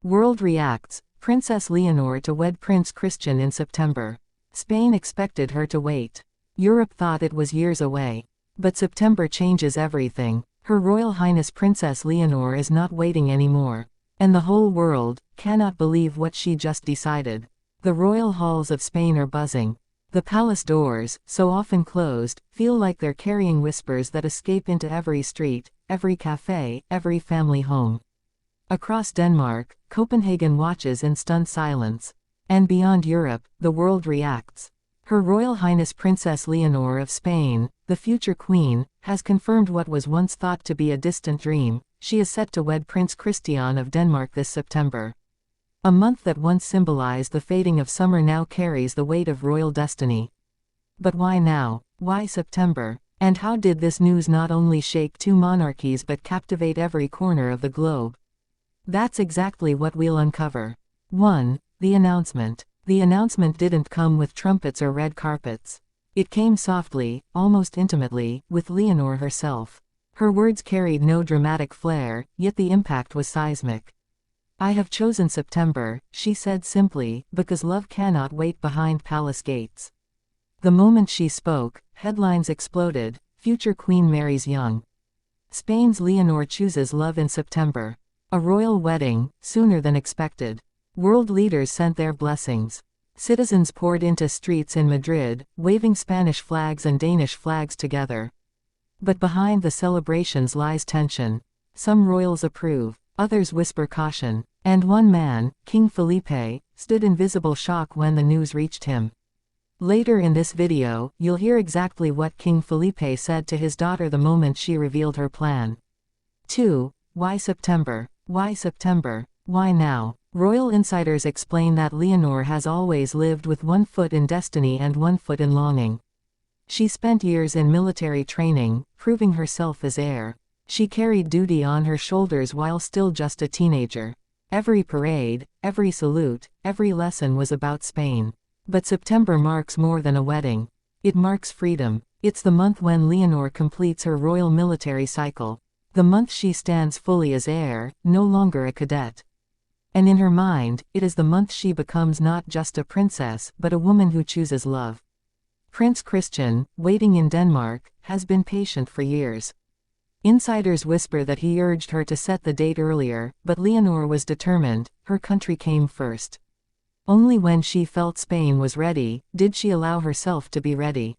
World reacts, Princess Leonor to wed Prince Christian in September. Spain expected her to wait. Europe thought it was years away. But September changes everything. Her Royal Highness Princess Leonor is not waiting anymore. And the whole world cannot believe what she just decided. The royal halls of Spain are buzzing. The palace doors, so often closed, feel like they're carrying whispers that escape into every street, every café, every family home. Across Denmark, Copenhagen watches in stunned silence. And beyond Europe, the world reacts. Her Royal Highness Princess Leonor of Spain, the future queen, has confirmed what was once thought to be a distant dream. She is set to wed Prince Christian of Denmark this September. A month that once symbolized the fading of summer now carries the weight of royal destiny. But why now? Why September? And how did this news not only shake two monarchies but captivate every corner of the globe? That's exactly what we'll uncover. 1. The announcement. The announcement didn't come with trumpets or red carpets. It came softly, almost intimately, with Leonor herself. Her words carried no dramatic flair, yet the impact was seismic. "I have chosen September," she said simply, "because love cannot wait behind palace gates." The moment she spoke, headlines exploded. Future Queen marries young. Spain's Leonor chooses love in September. A royal wedding, sooner than expected. World leaders sent their blessings. Citizens poured into streets in Madrid, waving Spanish flags and Danish flags together. But behind the celebrations lies tension. Some royals approve, others whisper caution. And one man, King Felipe, stood in visible shock when the news reached him. Later in this video, you'll hear exactly what King Felipe said to his daughter the moment she revealed her plan. 2. Why September? Why September? Why now? Royal insiders explain that Leonor has always lived with one foot in destiny and one foot in longing. She spent years in military training, proving herself as heir. She carried duty on her shoulders while still just a teenager. Every parade, every salute, every lesson was about Spain. But September marks more than a wedding. It marks freedom. It's the month when Leonor completes her royal military cycle. The month she stands fully as heir, no longer a cadet. And in her mind, it is the month she becomes not just a princess but a woman who chooses love. Prince Christian, waiting in Denmark, has been patient for years. Insiders whisper that he urged her to set the date earlier, but Leonor was determined. Her country came first. Only when she felt Spain was ready, did she allow herself to be ready.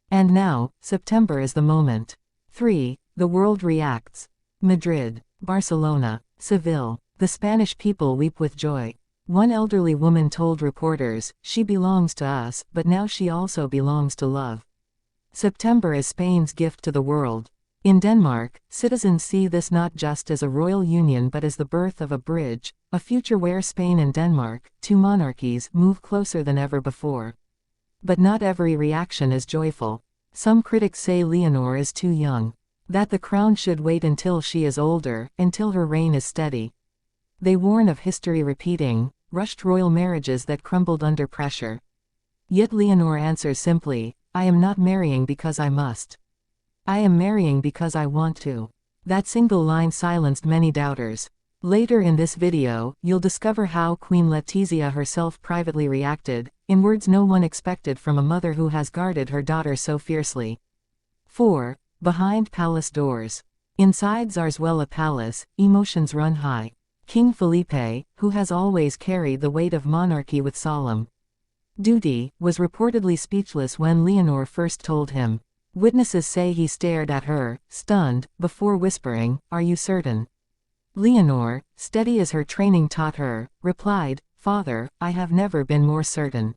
And now, September is the moment. 3. The world reacts. Madrid, Barcelona, Seville. The Spanish people weep with joy. One elderly woman told reporters, "She belongs to us, but now she also belongs to love." September is Spain's gift to the world. In Denmark, citizens see this not just as a royal union but as the birth of a bridge, a future where Spain and Denmark, two monarchies, move closer than ever before. But not every reaction is joyful. Some critics say Leonor is too young. That the crown should wait until she is older, until her reign is steady. They warn of history repeating, rushed royal marriages that crumbled under pressure. Yet Leonor answers simply, "I am not marrying because I must. I am marrying because I want to." That single line silenced many doubters. Later in this video, you'll discover how Queen Letizia herself privately reacted, in words no one expected from a mother who has guarded her daughter so fiercely. 4. Behind palace doors. Inside Zarzuela Palace, emotions run high. King Felipe, who has always carried the weight of monarchy with solemn duty, was reportedly speechless when Leonor first told him. Witnesses say he stared at her, stunned, before whispering, "Are you certain?" Leonor, steady as her training taught her, replied, "Father, I have never been more certain."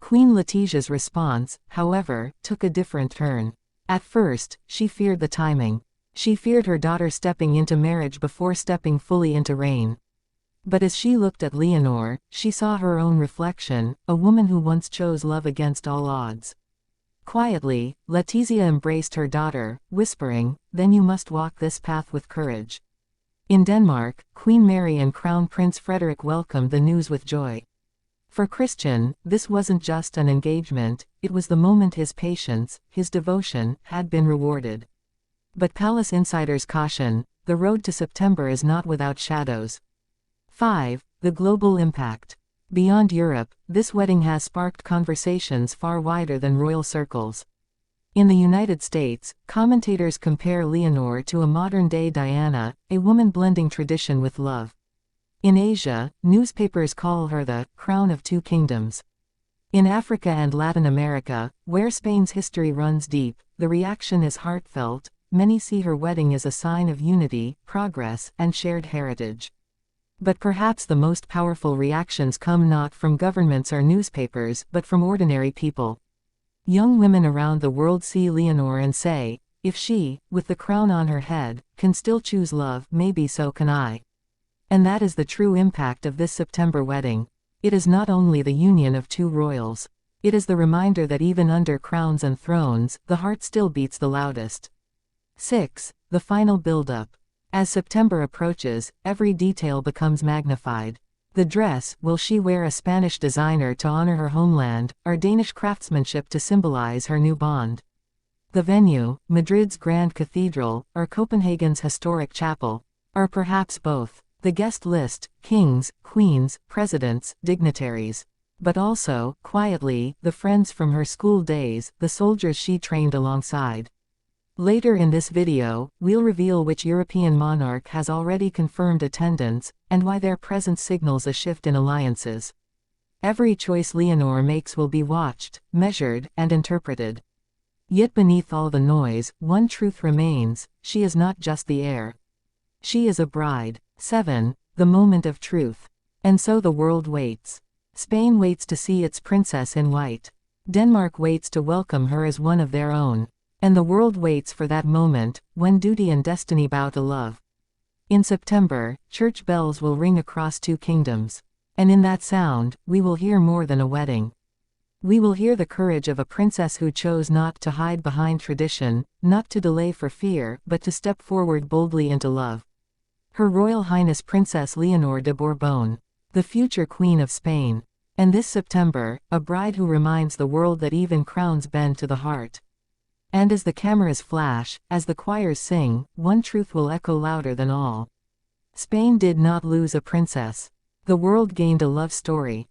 Queen Letizia's response, however, took a different turn. At first, she feared the timing. She feared her daughter stepping into marriage before stepping fully into reign. But as she looked at Leonor, she saw her own reflection, a woman who once chose love against all odds. Quietly, Letizia embraced her daughter, whispering, "Then you must walk this path with courage." In Denmark, Queen Mary and Crown Prince Frederik welcomed the news with joy. For Christian, this wasn't just an engagement, it was the moment his patience, his devotion, had been rewarded. But palace insiders caution, the road to September is not without shadows. 5. The global impact. Beyond Europe, this wedding has sparked conversations far wider than royal circles. In the United States, commentators compare Leonor to a modern-day Diana, a woman blending tradition with love. In Asia, newspapers call her the crown of two kingdoms. In Africa and Latin America, where Spain's history runs deep, the reaction is heartfelt. Many see her wedding as a sign of unity, progress, and shared heritage. But perhaps the most powerful reactions come not from governments or newspapers, but from ordinary people. Young women around the world see Leonor and say, if she, with the crown on her head, can still choose love, maybe so can I. And that is the true impact of this September wedding. It is not only the union of two royals. It is the reminder that even under crowns and thrones, the heart still beats the loudest. 6. The final build-up. As September approaches, every detail becomes magnified. The dress, will she wear a Spanish designer to honor her homeland, or Danish craftsmanship to symbolize her new bond? The venue, Madrid's Grand Cathedral, or Copenhagen's historic chapel, or perhaps both. The guest list, kings, queens, presidents, dignitaries. But also, quietly, the friends from her school days, the soldiers she trained alongside. Later in this video, we'll reveal which European monarch has already confirmed attendance, and why their presence signals a shift in alliances. Every choice Leonor makes will be watched, measured, and interpreted. Yet beneath all the noise, one truth remains: she is not just the heir. She is a bride. 7. The moment of truth. And so the world waits. Spain waits to see its princess in white. Denmark waits to welcome her as one of their own. And the world waits for that moment, when duty and destiny bow to love. In September, church bells will ring across two kingdoms. And in that sound, we will hear more than a wedding. We will hear the courage of a princess who chose not to hide behind tradition, not to delay for fear, but to step forward boldly into love. Her Royal Highness Princess Leonor de Bourbon, the future Queen of Spain. And this September, a bride who reminds the world that even crowns bend to the heart. And as the cameras flash, as the choirs sing, one truth will echo louder than all. Spain did not lose a princess. The world gained a love story.